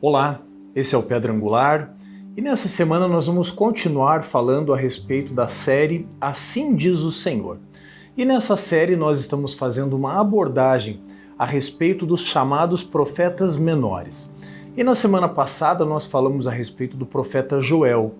Olá, esse é o Pedra Angular e nessa semana nós vamos continuar falando a respeito da série Assim Diz o Senhor. E nessa série nós estamos fazendo uma abordagem a respeito dos chamados profetas menores. E na semana passada nós falamos a respeito do profeta Joel.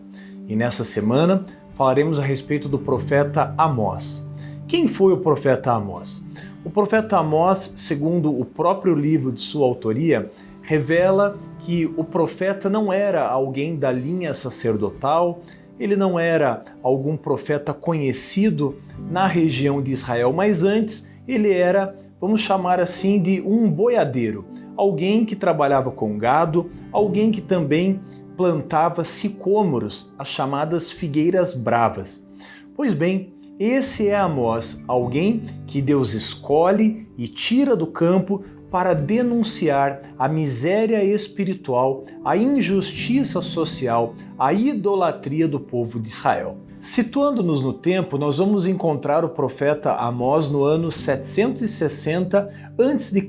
E nessa semana falaremos a respeito do profeta Amós. Quem foi o profeta Amós? O profeta Amós, segundo o próprio livro de sua autoria, revela que o profeta não era alguém da linha sacerdotal, ele não era algum profeta conhecido na região de Israel, mas antes ele era, vamos chamar assim, de um boiadeiro, alguém que trabalhava com gado, alguém que também plantava sicômoros, as chamadas figueiras bravas. Pois bem, esse é Amós, alguém que Deus escolhe e tira do campo para denunciar a miséria espiritual, a injustiça social, a idolatria do povo de Israel. Situando-nos no tempo, nós vamos encontrar o profeta Amós no ano 760 a.C.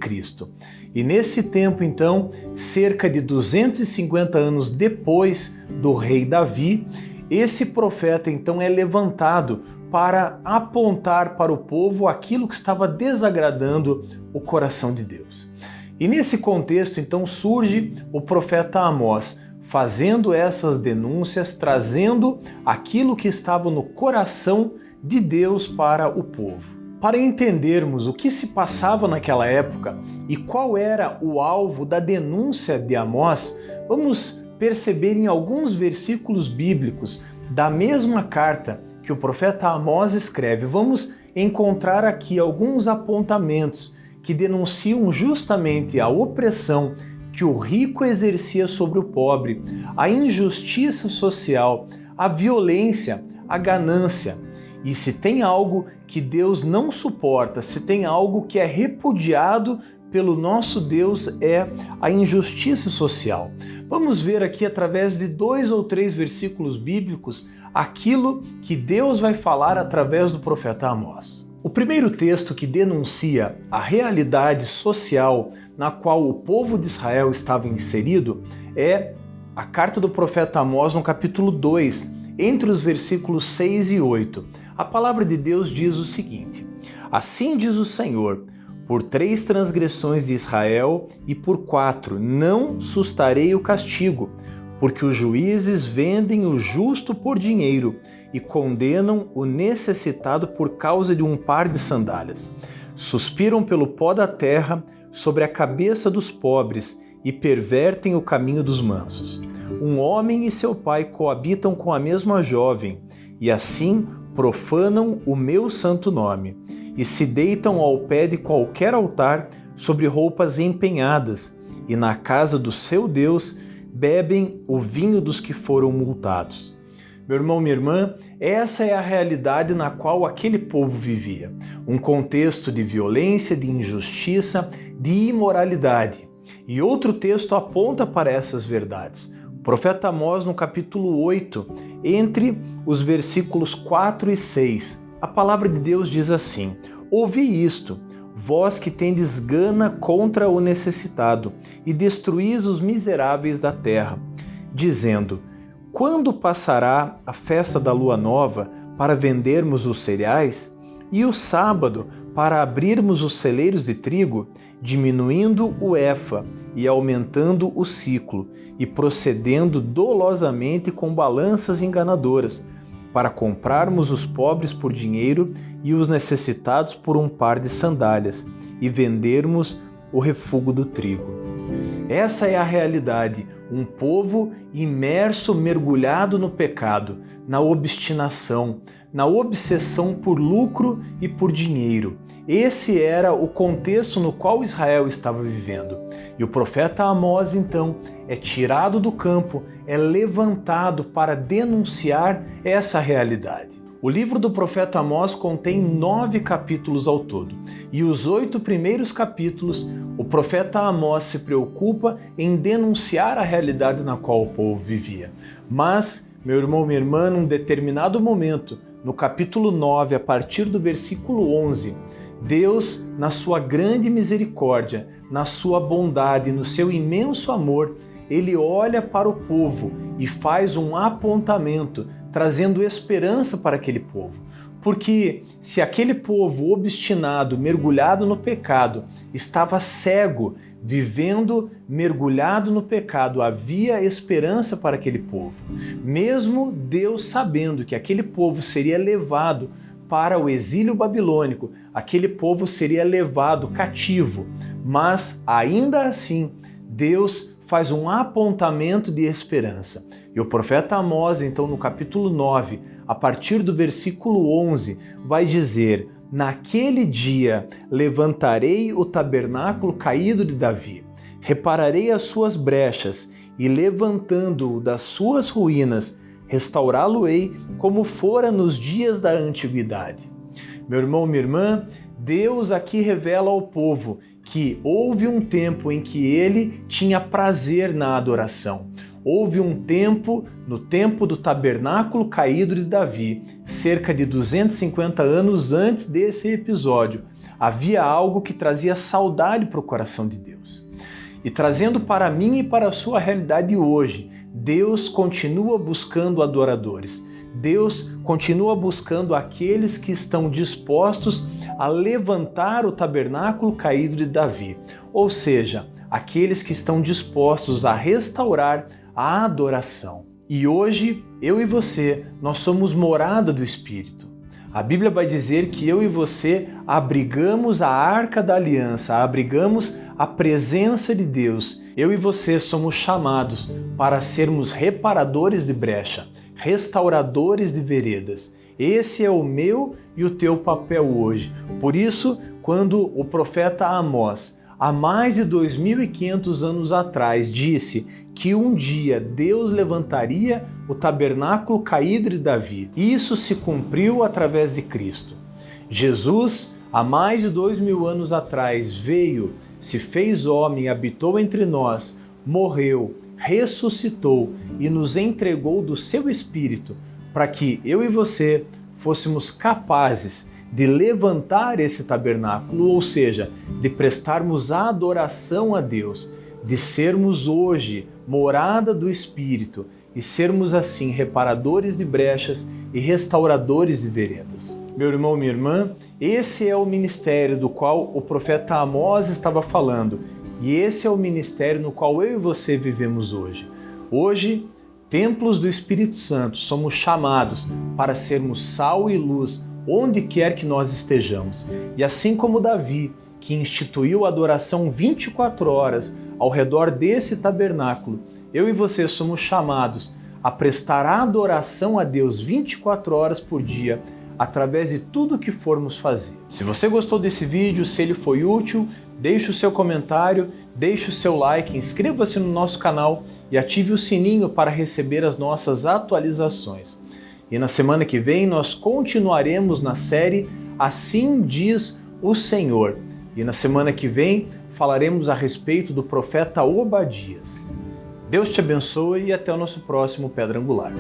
E nesse tempo, então, cerca de 250 anos depois do rei Davi, esse profeta então é levantado para apontar para o povo aquilo que estava desagradando o coração de Deus. E nesse contexto, então, surge o profeta Amós, fazendo essas denúncias, trazendo aquilo que estava no coração de Deus para o povo. Para entendermos o que se passava naquela época e qual era o alvo da denúncia de Amós, vamos perceber em alguns versículos bíblicos da mesma carta que o profeta Amós escreve. Vamos encontrar aqui alguns apontamentos que denunciam justamente a opressão que o rico exercia sobre o pobre, a injustiça social, a violência, a ganância. E se tem algo que Deus não suporta, se tem algo que é repudiado pelo nosso Deus, é a injustiça social. Vamos ver aqui através de 2 ou 3 versículos bíblicos aquilo que Deus vai falar através do profeta Amós. O primeiro texto que denuncia a realidade social na qual o povo de Israel estava inserido é a carta do profeta Amós no capítulo 2, entre os versículos 6 e 8. A palavra de Deus diz o seguinte: Assim diz o Senhor, por 3 transgressões de Israel e por 4 não sustarei o castigo, porque os juízes vendem o justo por dinheiro e condenam o necessitado por causa de um par de sandálias. Suspiram pelo pó da terra sobre a cabeça dos pobres e pervertem o caminho dos mansos. Um homem e seu pai coabitam com a mesma jovem e assim profanam o meu santo nome e se deitam ao pé de qualquer altar sobre roupas empenhadas e na casa do seu Deus bebem o vinho dos que foram multados. Meu irmão, minha irmã, essa é a realidade na qual aquele povo vivia. Um contexto de violência, de injustiça, de imoralidade. E outro texto aponta para essas verdades. O profeta Amós, no capítulo 8, entre os versículos 4 e 6, a palavra de Deus diz assim: Ouvi isto, vós que tendes gana contra o necessitado e destruís os miseráveis da terra, dizendo: Quando passará a festa da lua nova para vendermos os cereais e o sábado para abrirmos os celeiros de trigo, diminuindo o efa e aumentando o ciclo e procedendo dolosamente com balanças enganadoras, para comprarmos os pobres por dinheiro e os necessitados por um par de sandálias, e vendermos o refúgio do trigo. Essa é a realidade, um povo imerso, mergulhado no pecado, na obstinação, na obsessão por lucro e por dinheiro. Esse era o contexto no qual Israel estava vivendo. E o profeta Amós, então, é tirado do campo, é levantado para denunciar essa realidade. O livro do profeta Amós contém 9 capítulos ao todo. E os 8 primeiros capítulos, o profeta Amós se preocupa em denunciar a realidade na qual o povo vivia. Mas, meu irmão, minha irmã, num determinado momento, no capítulo 9, a partir do versículo 11, Deus, na sua grande misericórdia, na sua bondade, no seu imenso amor, ele olha para o povo e faz um apontamento, trazendo esperança para aquele povo. Porque se aquele povo obstinado, mergulhado no pecado, estava cego, vivendo mergulhado no pecado, havia esperança para aquele povo. Mesmo Deus sabendo que aquele povo seria levado para o exílio babilônico, aquele povo seria levado cativo, mas ainda assim Deus faz um apontamento de esperança. E o profeta Amós, então, no capítulo 9, a partir do versículo 11, vai dizer: naquele dia levantarei o tabernáculo caído de Davi, repararei as suas brechas e, levantando-o das suas ruínas, restaurá-lo-ei como fora nos dias da antiguidade. Meu irmão, minha irmã, Deus aqui revela ao povo que houve um tempo em que ele tinha prazer na adoração. Houve um tempo, no tempo do tabernáculo caído de Davi, cerca de 250 anos antes desse episódio, havia algo que trazia saudade para o coração de Deus. E trazendo para mim e para a sua realidade hoje, Deus continua buscando adoradores. Deus continua buscando aqueles que estão dispostos a levantar o tabernáculo caído de Davi, ou seja, aqueles que estão dispostos a restaurar a adoração. E hoje, eu e você, nós somos morada do Espírito. A Bíblia vai dizer que eu e você abrigamos a Arca da Aliança, abrigamos a presença de Deus. Eu e você somos chamados para sermos reparadores de brecha, restauradores de veredas. Esse é o meu e o teu papel hoje. Por isso, quando o profeta Amós, há mais de 2.500 anos atrás, disse que um dia Deus levantaria o tabernáculo caído de Davi, isso se cumpriu através de Cristo. Jesus, há mais de 2.000 anos atrás, veio, se fez homem, habitou entre nós, morreu, ressuscitou e nos entregou do seu Espírito para que eu e você fôssemos capazes de levantar esse tabernáculo, ou seja, de prestarmos adoração a Deus, de sermos hoje morada do Espírito e sermos assim reparadores de brechas e restauradores de veredas. Meu irmão, minha irmã, esse é o ministério do qual o profeta Amós estava falando e esse é o ministério no qual eu e você vivemos hoje. Hoje, templos do Espírito Santo, somos chamados para sermos sal e luz onde quer que nós estejamos. E assim como Davi, que instituiu a adoração 24 horas ao redor desse tabernáculo, eu e você somos chamados a prestar adoração a Deus 24 horas por dia, através de tudo que formos fazer. Se você gostou desse vídeo, se ele foi útil, deixe o seu comentário, deixe o seu like, inscreva-se no nosso canal e ative o sininho para receber as nossas atualizações. E na semana que vem nós continuaremos na série Assim Diz o Senhor. E na semana que vem falaremos a respeito do profeta Obadias. Deus te abençoe e até o nosso próximo Pedra Angular.